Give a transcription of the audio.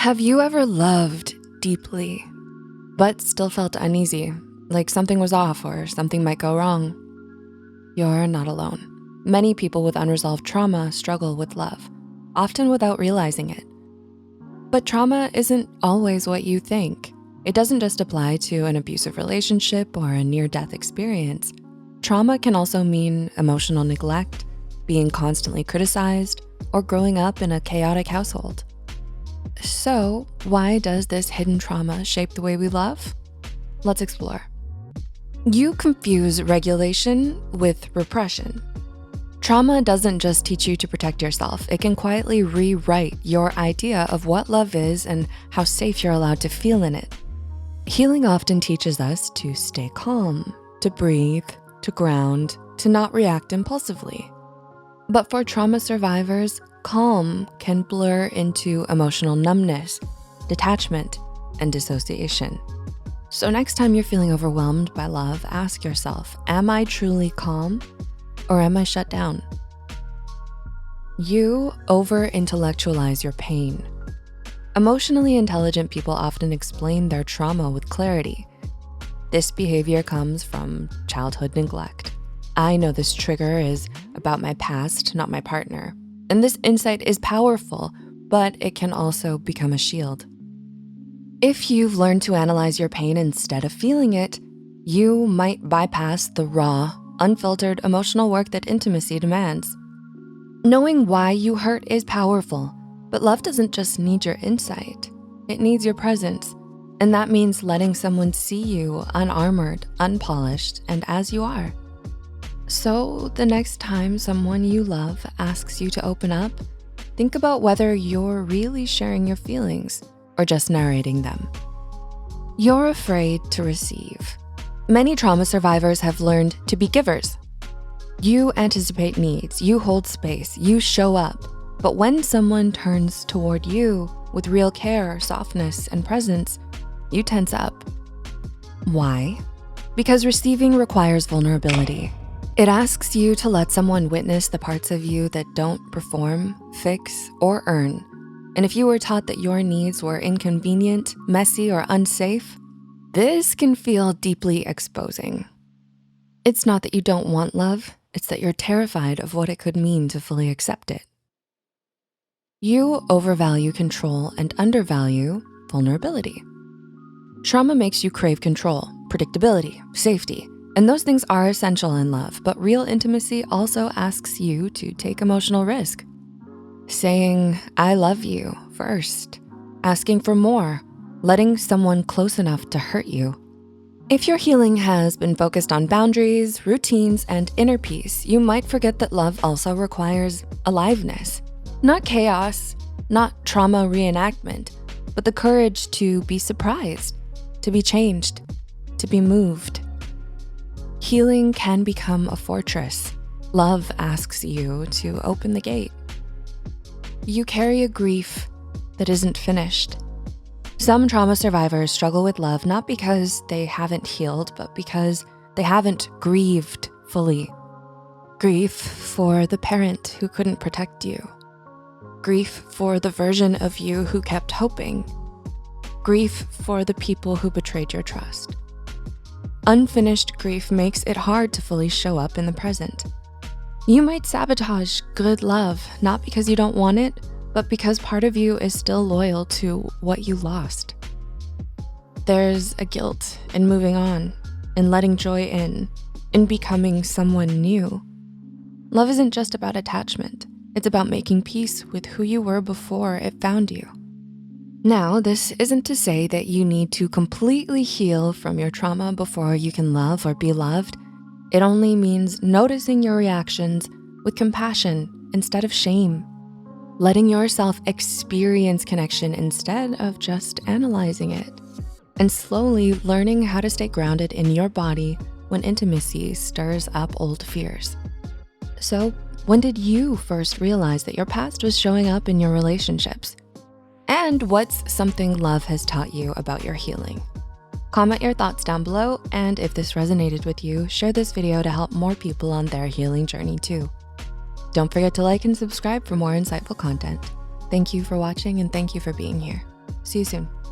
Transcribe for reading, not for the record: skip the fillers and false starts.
Have you ever loved deeply, but still felt uneasy, like something was off or something might go wrong? You're not alone. Many people with unresolved trauma struggle with love, often without realizing it. But trauma isn't always what you think. It doesn't just apply to an abusive relationship or a near-death experience. Trauma can also mean emotional neglect, being constantly criticized, or growing up in a chaotic household. So why does this hidden trauma shape the way we love? Let's explore. You confuse regulation with repression. Trauma doesn't just teach you to protect yourself. It can quietly rewrite your idea of what love is and how safe you're allowed to feel in it. Healing often teaches us to stay calm, to breathe, to ground, to not react impulsively. But for trauma survivors, calm can blur into emotional numbness, detachment, and dissociation. So next time you're feeling overwhelmed by love, ask yourself, am I truly calm or am I shut down? You over-intellectualize your pain. Emotionally intelligent people often explain their trauma with clarity. This behavior comes from childhood neglect. I know this trigger is about my past, not my partner. And this insight is powerful, but it can also become a shield. If you've learned to analyze your pain instead of feeling it, you might bypass the raw, unfiltered emotional work that intimacy demands. Knowing why you hurt is powerful, but love doesn't just need your insight. It needs your presence. And that means letting someone see you unarmored, unpolished, and as you are. So the next time someone you love asks you to open up, think about whether you're really sharing your feelings or just narrating them. You're afraid to receive. Many trauma survivors have learned to be givers. You anticipate needs, you hold space, you show up. But when someone turns toward you with real care, softness, and presence, you tense up. Why? Because receiving requires vulnerability. It asks you to let someone witness the parts of you that don't perform, fix, or earn. And if you were taught that your needs were inconvenient, messy, or unsafe, this can feel deeply exposing. It's not that you don't want love, it's that you're terrified of what it could mean to fully accept it. You overvalue control and undervalue vulnerability. Trauma makes you crave control, predictability, safety, and those things are essential in love, but real intimacy also asks you to take emotional risk. Saying, I love you first, asking for more, letting someone close enough to hurt you. If your healing has been focused on boundaries, routines, and inner peace, you might forget that love also requires aliveness. Not chaos, not trauma reenactment, but the courage to be surprised, to be changed, to be moved. Healing can become a fortress. Love asks you to open the gate. You carry a grief that isn't finished. Some trauma survivors struggle with love not because they haven't healed, but because they haven't grieved fully. Grief for the parent who couldn't protect you. Grief for the version of you who kept hoping. Grief for the people who betrayed your trust. Unfinished grief makes it hard to fully show up in the present. You might sabotage good love, not because you don't want it, but because part of you is still loyal to what you lost. There's a guilt in moving on, in letting joy in becoming someone new. Love isn't just about attachment. It's about making peace with who you were before it found you. Now, this isn't to say that you need to completely heal from your trauma before you can love or be loved. It only means noticing your reactions with compassion instead of shame, letting yourself experience connection instead of just analyzing it, and slowly learning how to stay grounded in your body when intimacy stirs up old fears. So, when did you first realize that your past was showing up in your relationships? And what's something love has taught you about your healing? Comment your thoughts down below, and if this resonated with you, share this video to help more people on their healing journey too. Don't forget to like and subscribe for more insightful content. Thank you for watching, and thank you for being here. See you soon.